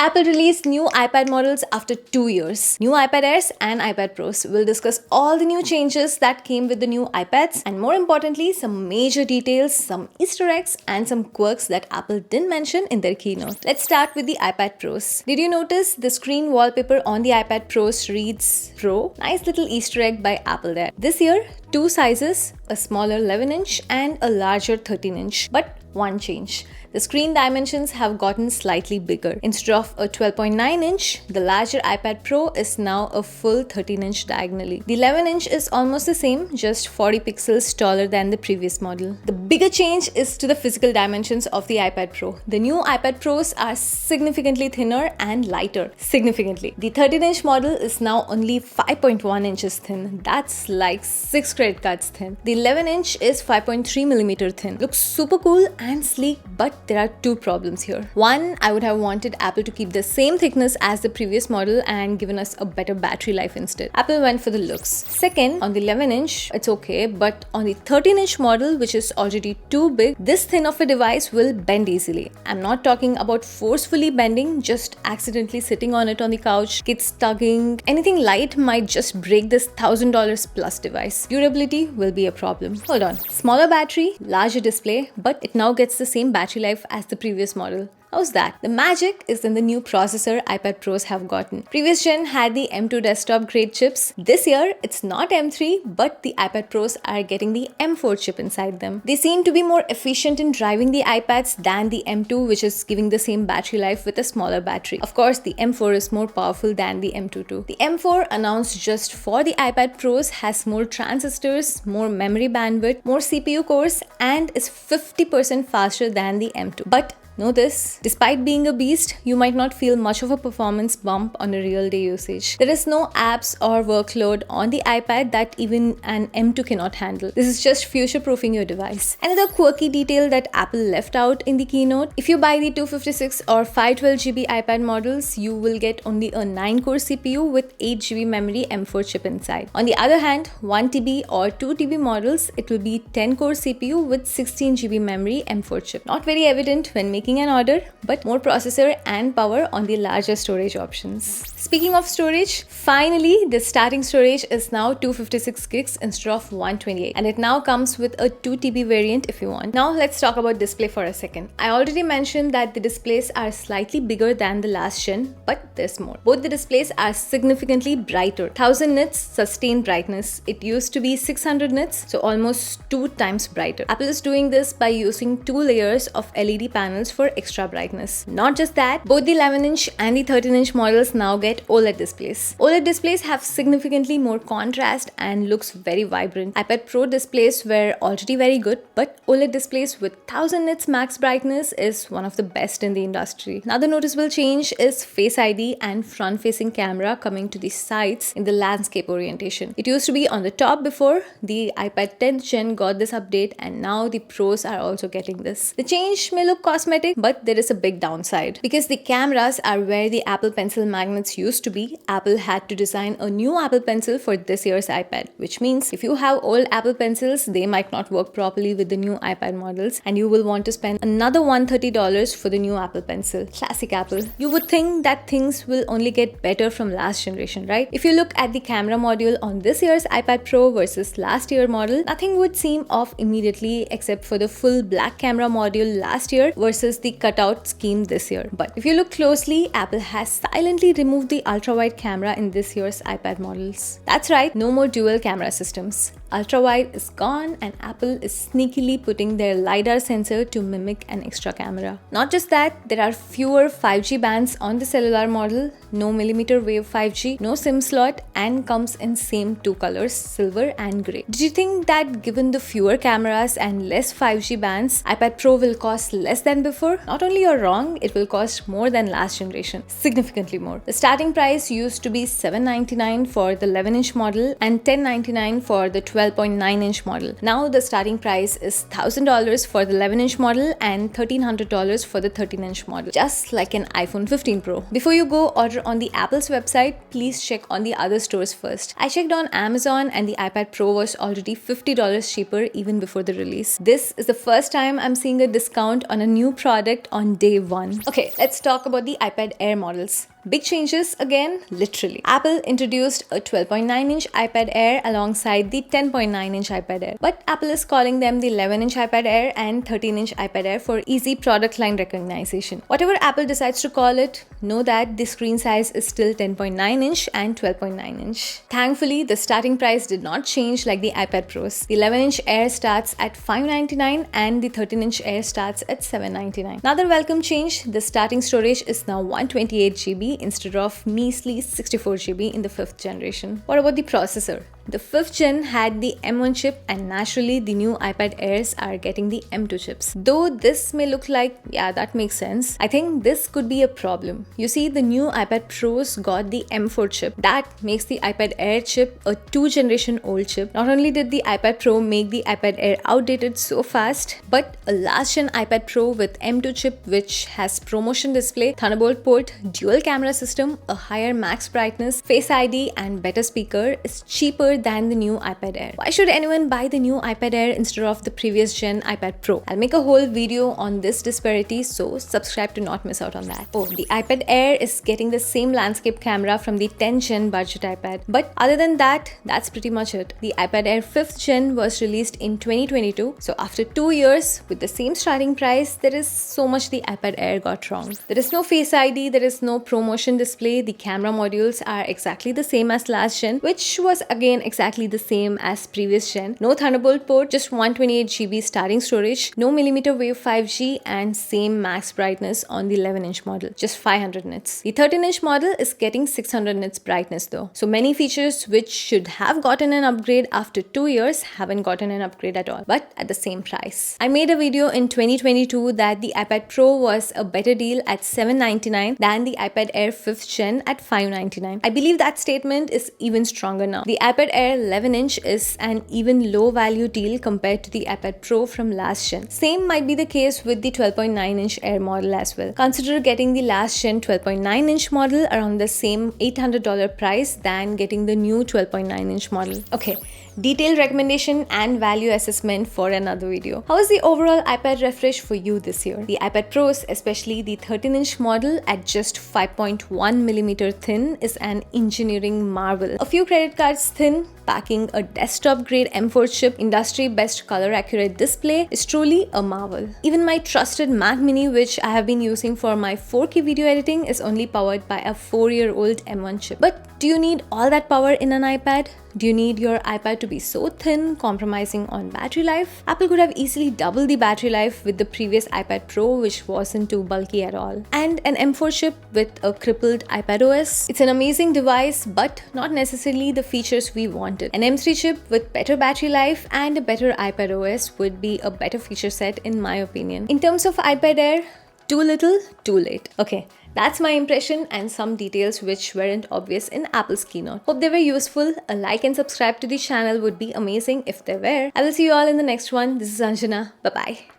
Apple released new iPad models after 2 years. New iPad Airs and iPad Pros. We'll discuss all the new changes that came with the new iPads and more importantly, some major details, some Easter eggs and some quirks that Apple didn't mention in their keynote. Let's start with the iPad Pros. Did you notice the screen wallpaper on the iPad Pros reads Pro? Nice little Easter egg by Apple there. This year, two sizes, a smaller 11-inch and a larger 13-inch, but one change. The screen dimensions have gotten slightly bigger. Instead of a 12.9-inch, the larger iPad Pro is now a full 13-inch diagonally. The 11-inch is almost the same, just 40 pixels taller than the previous model. The bigger change is to the physical dimensions of the iPad Pro. The new iPad Pros are significantly thinner and lighter. Significantly. The 13-inch model is now only 5.1 inches thin. That's like 6 credit cards thin. The 11-inch is 5.3mm thin. Looks super cool and sleek, but there are two problems here. One, I would have wanted Apple to keep the same thickness as the previous model and given us a better battery life instead. Apple went for the looks. Second, on the 11-inch, it's okay, but on the 13-inch model, which is already too big, this thin of a device will bend easily. I'm not talking about forcefully bending, just accidentally sitting on it on the couch, kids tugging. Anything light might just break this $1,000 plus device. Durability will be a problem. Hold on. Smaller battery, larger display, but it now gets the same battery life as the previous model. How's that? The magic is in the new processor iPad Pros have gotten. Previous gen had the M2 desktop grade chips. This year, it's not M3, but the iPad Pros are getting the M4 chip inside them. They seem to be more efficient in driving the iPads than the M2, which is giving the same battery life with a smaller battery. Of course, the M4 is more powerful than the M2 too. The M4 announced just for the iPad Pros has more transistors, more memory bandwidth, more CPU cores, and is 50% faster than the M2. But know this, despite being a beast, you might not feel much of a performance bump on a real day usage. There is no apps or workload on the iPad that even an M2 cannot handle. This is just future-proofing your device. Another quirky detail that Apple left out in the keynote, if you buy the 256 or 512GB iPad models, you will get only a 9-core CPU with 8GB memory M4 chip inside. On the other hand, 1TB or 2TB models, it will be 10-core CPU with 16GB memory M4 chip. Not very evident when making an order, but more processor and power on the larger storage options. Speaking of storage, finally the starting storage is now 256 gigs instead of 128, and it now comes with a 2TB variant if you want. Now let's talk about display for a second. I already mentioned that the displays are slightly bigger than the last gen, but there's more. Both the displays are significantly brighter. 1000 nits sustained brightness. It used to be 600 nits, so almost 2 times brighter. Apple is doing this by using 2 layers of LED panels for extra brightness. Not just that, both the 11-inch and the 13-inch models now get OLED displays. OLED displays have significantly more contrast and looks very vibrant. iPad Pro displays were already very good, but OLED displays with 1000 nits max brightness is one of the best in the industry. Another noticeable change is Face ID and front-facing camera coming to the sides in the landscape orientation. It used to be on the top before. The iPad 10th gen got this update and now the Pros are also getting this. The change may look cosmetic, but there is a big downside. Because the cameras are where the Apple Pencil magnets used to be, Apple had to design a new Apple Pencil for this year's iPad, which means if you have old Apple Pencils, they might not work properly with the new iPad models and you will want to spend another $130 for the new Apple Pencil. Classic Apple. You would think that things will only get better from last generation, right? If you look at the camera module on this year's iPad Pro versus last year model, nothing would seem off immediately except for the full black camera module last year versus the cutout scheme this year. But if you look closely, Apple has silently removed the ultra-wide camera in this year's iPad models. That's right, no more dual camera systems. Ultra-wide is gone and Apple is sneakily putting their LiDAR sensor to mimic an extra camera. Not just that, there are fewer 5G bands on the cellular model, no millimeter wave 5G, no SIM slot, and comes in same 2 colors, silver and grey. Did you think that given the fewer cameras and less 5G bands, iPad Pro will cost less than before? Not only you're wrong, it will cost more than last generation, significantly more. The starting price used to be $799 for the 11-inch model and $1099 for the 12.9-inch model. Now the starting price is $1,000 for the 11-inch model and $1,300 for the 13-inch model, just like an iPhone 15 Pro. Before you go order on the Apple's website, please check on the other stores first. I checked on Amazon and the iPad Pro was already $50 cheaper even before the release. This is the first time I'm seeing a discount on a new product on day one. Okay, let's talk about the iPad Air models. Big changes again, literally. Apple introduced a 12.9-inch iPad Air alongside the 10.9-inch iPad Air. But Apple is calling them the 11-inch iPad Air and 13-inch iPad Air for easy product line recognition. Whatever Apple decides to call it, know that the screen size is still 10.9-inch and 12.9-inch. Thankfully, the starting price did not change like the iPad Pros. The 11-inch Air starts at $599 and the 13-inch Air starts at $799. Another welcome change, the starting storage is now 128 GB instead of measly 64 GB in the 5th generation. What about the processor? The 5th gen had the M1 chip and naturally the new iPad Airs are getting the M2 chips. Though this may look like, yeah, that makes sense, I think this could be a problem. You see, the new iPad Pros got the M4 chip. That makes the iPad Air chip a 2-generation old chip. Not only did the iPad Pro make the iPad Air outdated so fast, but a last gen iPad Pro with M2 chip which has ProMotion display, Thunderbolt port, dual camera system, a higher max brightness, Face ID and better speaker is cheaper than the new iPad Air. Why should anyone buy the new iPad Air instead of the previous gen iPad Pro? I'll make a whole video on this disparity, so subscribe to not miss out on that. Oh, the iPad Air is getting the same landscape camera from the 10th gen budget iPad. But other than that, that's pretty much it. The iPad Air 5th gen was released in 2022. So after 2 years, with the same starting price, there is so much the iPad Air got wrong. There is no Face ID, there is no ProMotion display, the camera modules are exactly the same as last gen, which was again exactly the same as previous gen. No Thunderbolt port, just 128 GB starting storage, no millimeter wave 5G and same max brightness on the 11-inch model, just 500 nits. The 13-inch model is getting 600 nits brightness though. So many features which should have gotten an upgrade after 2 years haven't gotten an upgrade at all, but at the same price. I made a video in 2022 that the iPad Pro was a better deal at $799 than the iPad Air 5th gen at $599. I believe that statement is even stronger now. The iPad Air 11-inch is an even low value deal compared to the iPad Pro from last gen. Same might be the case with the 12.9-inch Air model as well. Consider getting the last gen 12.9-inch model around the same $800 price than getting the new 12.9-inch model. Okay, detailed recommendation and value assessment for another video. How is the overall iPad refresh for you this year? The iPad Pros, especially the 13-inch model at just 5.1mm thin, is an engineering marvel. A few credit cards thin, packing a desktop-grade M4 chip, industry-best color-accurate display is truly a marvel. Even my trusted Mac Mini, which I have been using for my 4K video editing, is only powered by a 4-year-old M1 chip. But do you need all that power in an iPad? Do you need your iPad to be so thin, compromising on battery life? Apple could have easily doubled the battery life with the previous iPad Pro, which wasn't too bulky at all. And an M4 chip with a crippled iPad OS. It's an amazing device, but not necessarily the features we wanted. An M3 chip with better battery life and a better iPad OS would be a better feature set in my opinion. In terms of iPad Air, too little, too late. Okay, that's my impression and some details which weren't obvious in Apple's keynote. Hope they were useful. A like and subscribe to the channel would be amazing if they were. I will see you all in the next one. This is Anjana. Bye-bye.